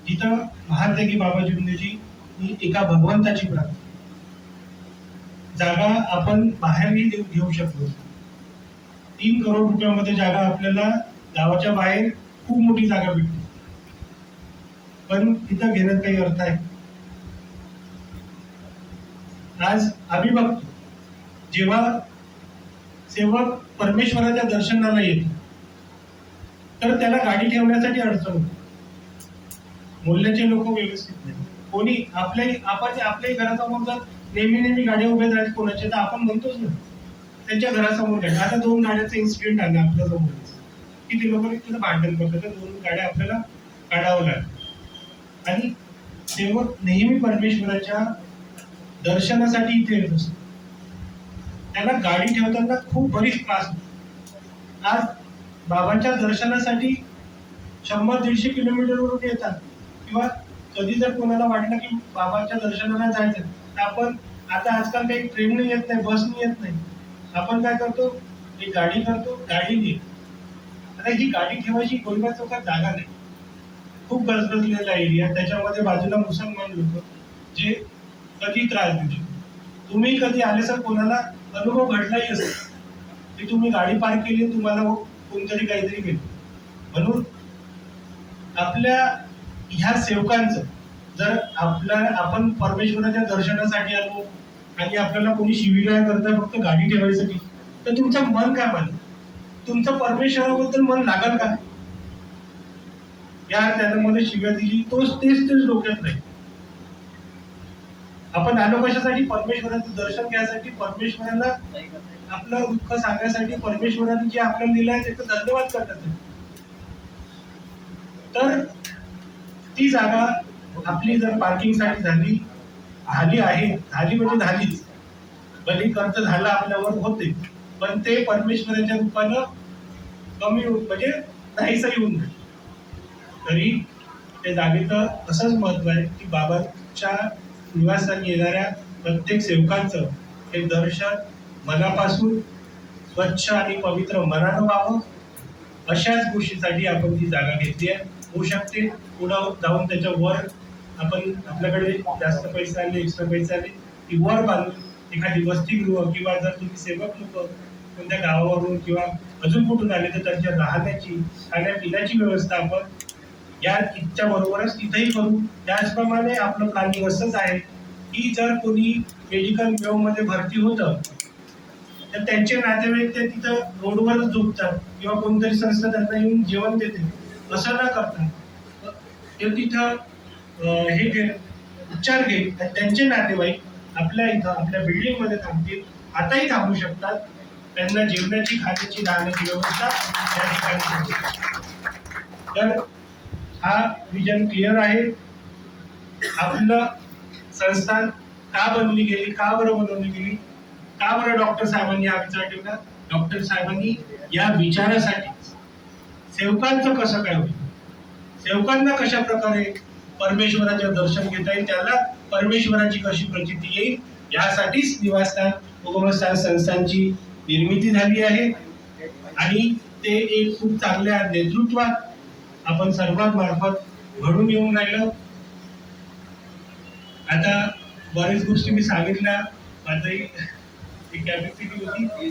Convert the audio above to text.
जिथं महात्यागी बाबा जिंदेजी ही एका भगवंताची प्रार्थना, जागा आपण बाहेरही घेऊ शकतो. 3 करोड रुपयामध्ये जागा आपल्याला गावाच्या बाहेर खूप मोठी जागा भेटते, पण तिथं घेण्यात काही अर्थ आहे? आज आम्ही बघतो, जेव्हा सेवक परमेश्वराच्या दर्शनाला येतो तर त्याला गाडी ठेवण्यासाठी अडचण होते. मोहल्ल्याचे लोक व्यवस्थित नाही, कोणी आपल्याही घरासमोर जर नेहमी गाड्या उभ्या राहतात कोणाचे, तर आपण म्हणतोच ना त्यांच्या घरासमोर गाडी. आता 2 गाड्याचा इन्सिडेंट आला आपल्या समोर, किती लोक तिथं भांडण करतात, 2 गाड्या आपल्याला काढावं लागतात. आणि सेवक नेहमी परमेश्वराच्या दर्शनासाठी इथे येत असतो, त्याला गाडी ठेवताना खूप बरीच त्रास होतो. आज बाबांच्या दर्शनासाठी 100-150 किलोमीटरवरून येतात, किंवा कधी जर कोणाला वाटलं की बाबांच्या दर्शनाला जायचं तर आपण आता आजकाल काही ट्रेनने येत नाही, बसने येत नाही, आपण काय करतो, एक गाडी करतो, गाडीने. आता ही गाडी ठेवायची गोलबा चौकात जागा नाही, खूप गजबजलेला एरिया, त्याच्यामध्ये बाजूला मुसलमान लोक जे कधी त्रास देऊ शकतो. तुम्ही कधी आले सर, कोणाला अनुभव घडलाही असेल की तुम्ही गाडी पार्क केली, तुम्हाला कोणतरी काहीतरी केलं. म्हणून आपल्या ह्या सेवकांचं जर आपण परमेश्वराच्या दर्शनासाठी आलो आणि आपल्याला कोणी शिवीगाळ करता फक्त गाडी ठेवायसाठी, तर तुमचं मन काय मानेल? तुमचं परमेश्वराबद्दल मन लागल का? या त्याला मध्ये शिव्या दिली, तेच डोक्यात नाही. आपण आलो कशासाठी? परमेश्वराचं दर्शन घ्यायसाठी, परमेश्वराला आपलं दुःख सांगण्यासाठी, परमेश्वराने जे आपल्याला दिलं आहे त्याचा धन्यवाद करतात. तर ती जागा आपली जर पार्किंगसाठी झाली म्हणजे झालीच, भले खर्च झाला आपल्यावर होते, पण ते परमेश्वराच्या रूपानं कमी म्हणजे नाहीसही होऊन जाईल. तरी त्या जागेचं असंच महत्व आहे की बाबाच्या निवासस्थानी येणाऱ्या प्रत्येक सेवकांचं हे दर्शन मनापासून स्वच्छ आणि पवित्र मनानं व्हावं, अशाच गोष्टीसाठी आपण ती जागा घेतली आहे. होऊ शकते पुढं जाऊन त्याच्या वर आपण आपल्याकडे जास्त पैसे आले, एक्स्ट्रा पैसे आले की वर बांधून एखादी वसतिगृह, किंवा जर तुम्ही सेवक लोक कोणत्या गावावरून किंवा अजून कुठून आले तर त्यांच्या राहण्याची, खाण्यापिण्याची व्यवस्था आपण या इच्छा बरोबरच तिथेही करू. त्याचप्रमाणे आपलं प्लॅनिंग असंच आहे की जर कोणी मेडिकल मध्ये भरती होतं तर त्यांचे नातेवाईक ते तिथं रोडवरच झोपतात, किंवा कोणतरी संस्था त्यांना येऊन जेवण देते. असं न करता ते तिथं हे उपचार घेईल, त्यांचे नातेवाईक आपल्या इथं आपल्या बिल्डिंग मध्ये थांबतील, आताही थांबू शकतात. त्यांना जेवणाची, खाण्याची, राहण्याची व्यवस्था या ठिकाणी. तर हा विजन क्लिअर आहे. आपलं संस्थान का बनवली गेली, का बरं बनवली गेली, का बरं डॉक्टर साहेबांनी हा विचार ठेवला? डॉक्टर साहेबांनी या विचारासाठी सेवकांचं कसं काय होईल, सेवकांना कशा प्रकारे परमेश्वराचे दर्शन घेता येईल, त्याला परमेश्वराची कशी प्रचिती येईल, यासाठीच निवासस्थान उगमस्थान संस्थांची निर्मिती झाली आहे. आणि ते एक खूप चांगल्या नेतृत्वात आपण सर्वात मार्फत घडून येऊन राहिलं. आता बऱ्याच गोष्टी मी सांगितल्या, माझी कॅपॅसिटी होती